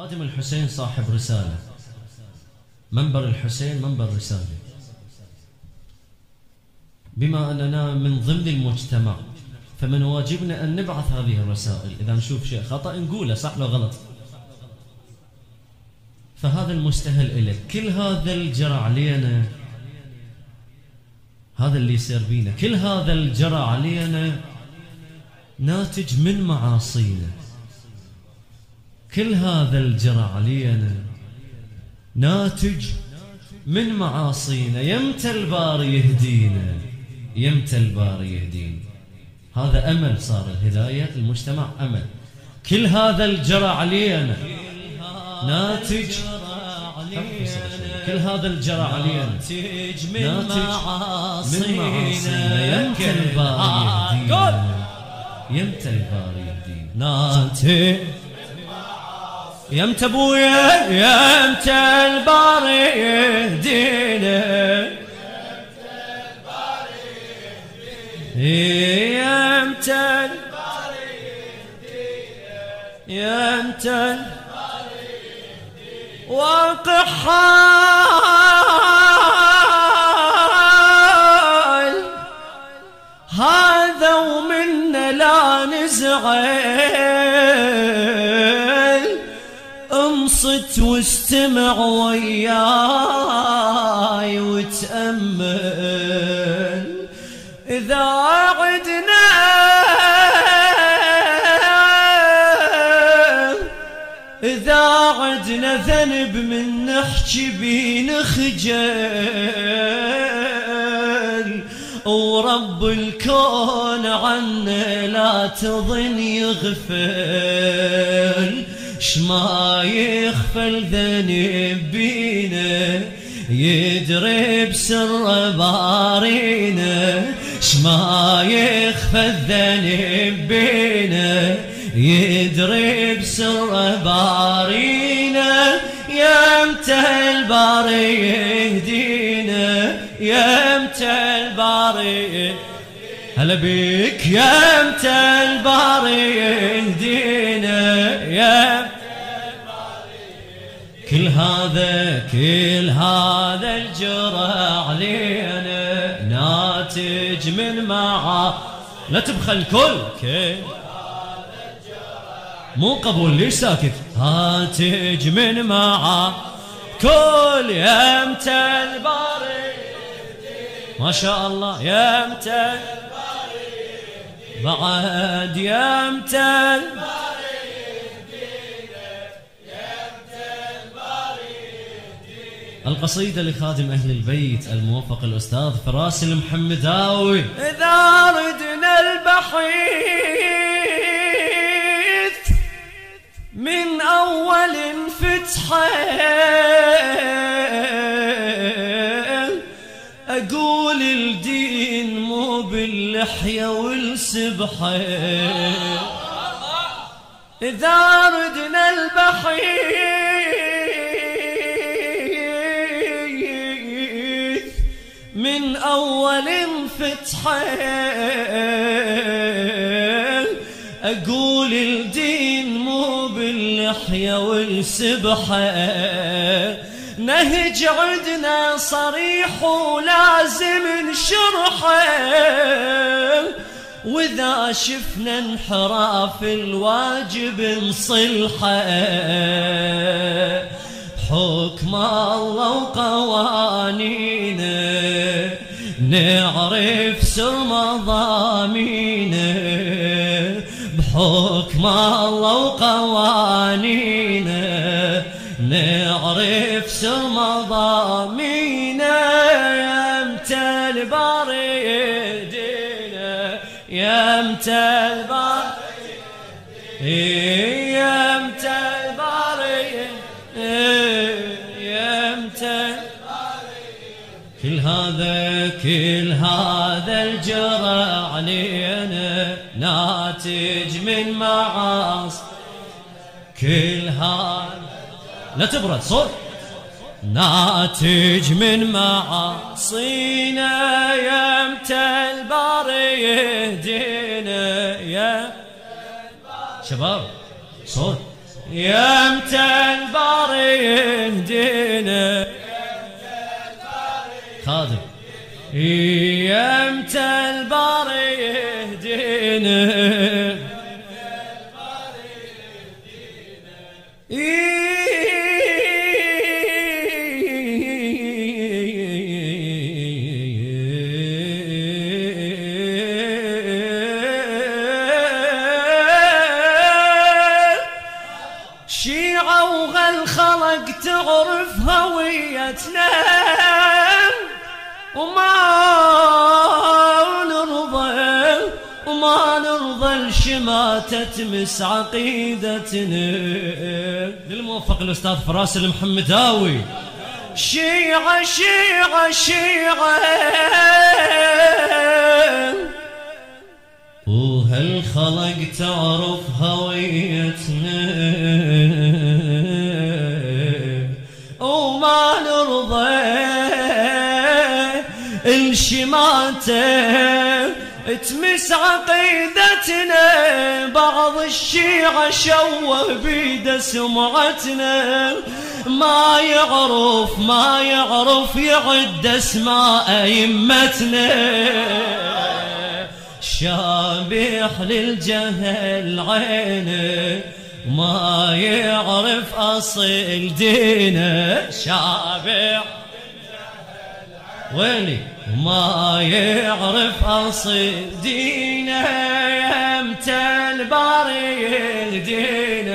خادم الحسين صاحب رسالة، منبر الحسين منبر رسالة. بما أننا من ضمن المجتمع فمن واجبنا أن نبعث هذه الرسائل. إذا نشوف شيء خطأ نقوله، صح لو غلط. فهذا المستهل إليك. كل هذا الجرى علينا، هذا اللي يصير بينا، كل هذا الجرى علينا ناتج من معاصينا. كل هذا الجرى علينا ناتج من معاصينا. يمتى الباري يهدينا، يمتى الباري يهدينا. هذا أمل، صار الهداية المجتمع أمل. كل هذا الجرى علينا ناتج، كل هذا الجرى علينا ناتج من معاصينا. يمتى الباري يهدينا، يمتى الباري يهدينا. ناتج يمتى ابويا، يمتى الباري يهدينا، يمتى الباري يهدينا، يمتى واقع حال هذا ومنا لا نزعل. انصت واستمع وياي وتأمل. إذا عدنا ذنب من نحكي بنخجل، ورب الكون عنا لا تظن يغفل. شما يخفى الذنب بينا، يدري بسر بارينا. شما يخفى الذنب بينا، يدري بسر بارينا. يمتى الباري يهدينا، يمتى الباري، هلا بيك. يمتى الباري يهدينا، يمتى الباري. كل هذا الجرى علينا ناتج من لا تبخل كل مو قبول. ليش ساكت؟ هاتج من كل. يمتى الباري ما شاء الله، يمتى الباري بعد، يمتى الباري يمتى الباري. القصيدة لخادم أهل البيت الموفق الأستاذ فراس المحمداوي. إذا ردنا البحيث من أول فتحة، أقول الدين مو باللحية والسبحة. إذا ردنا البحيث من أول فتحة، أقول الدين مو باللحية والسبحة. نهج عندنا صريح ولازم نشرحه، وإذا شفنا انحراف الواجب نصلحه. حكم الله وقوانينه نعرف سر مضامينه. بحكم الله وقوانينه نعرف سر مضامينه. يمتى الباري يهدينا، يمتى الباري يمتى الباري يمتى. كل هذا الجرى علينا ناتج من معاصي. كل هذا لا تبرد صوت، ناتج من معاصينا. يمتى الباري يهدينا، يا شباب صوت. يمتى دينه خادم يمت الباري يهدينا شيعة وهالخلق تعرف هويتنا وما نرضى الشماتة تمس عقيدتنا. للموفق الأستاذ فراس المحمداوي. شيعة شيعة شيعة وهالخلق تعرف هويتنا وما نرضى الشماتة تمس عقيدتنا. بعض الشيعة شوه بيده سمعتنا ما يعرف يعد اسماء ائمتنا. شابح للجهل عينه ما يعرف اصل دينه. شابح ويلي ما يعرف أصل دينه يمت الباري يهدينا